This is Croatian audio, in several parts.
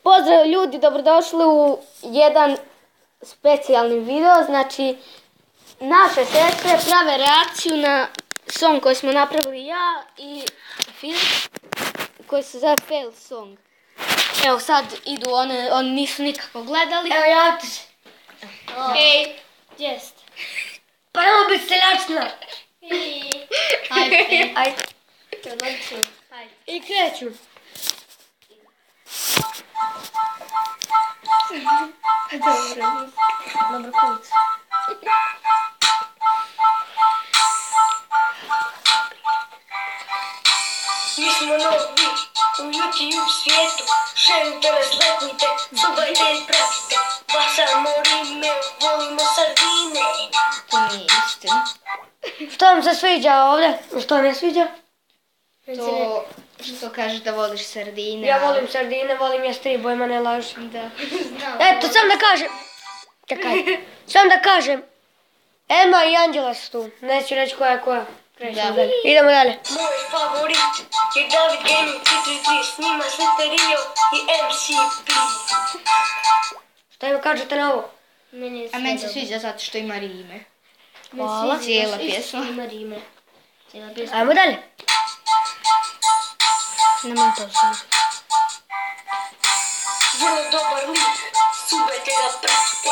Pozdrav ljudi, dobrodošli u jedan specijalni video. Znači, naše sestre prave reakciju na song koji smo napravili ja i Filip, koji se zove Fail Song. Evo sad idu, oni nisu nikako gledali. Evo javite se. Hej, gdje ste? Pa nemoj biti seljačna. Ajde. Ajde. Ajde. I kreću. Dobro kuc. Mi smo novi u YouTube svijetu. Šerite nas, lajkujte, subajte i pratite. Vasamo rime, volimo sardine. To nije istina. Što vam se sviđa ovdje? Što vam ne sviđa? To što kažeš da voliš sardine. Ja volim sardine, volim jesti bojma, ne lažem. Da. Eto, sam da kažem. Čekaj. Sam da kažem. Ema i Anđela su tu. Neću reći koja je koja. Da. Idemo dalje. Moj favorit je David Gaming 333, s njima Slite Rio i MCP. Šta ima kažete na ovo? A meni se sviđa zato što ima rime. Hvala. Cijela pjesma. Ima rime. Cijela pjesma. Ajmo dalje. Nemoj to slušati. Vrlo dobar lik, subajte ga, pratite.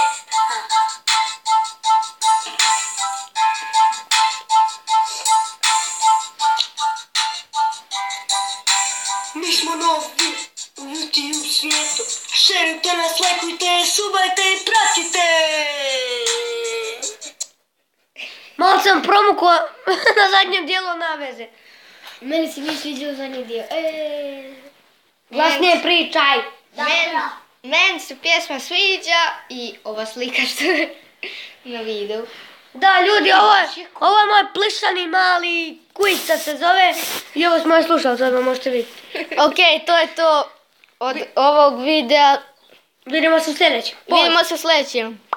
Mi smo novi u YouTube svijetu. Šerite nas, lajkujte, subajte i pratite. Malo sam promukao na zadnjem dijelu naveze. Meni se nije sviđao zadnji dio. Glasnije pričaj. Meni se pjesma sviđa i ova slika što je na videu. Da, ljudi, ovo je moj plišani mali kujica se zove. I ovo smo je slušali, sad možete vidjeti. Ok, to je to od ovog videa. Vidimo se u sljedećem. Vidimo se sljedećem.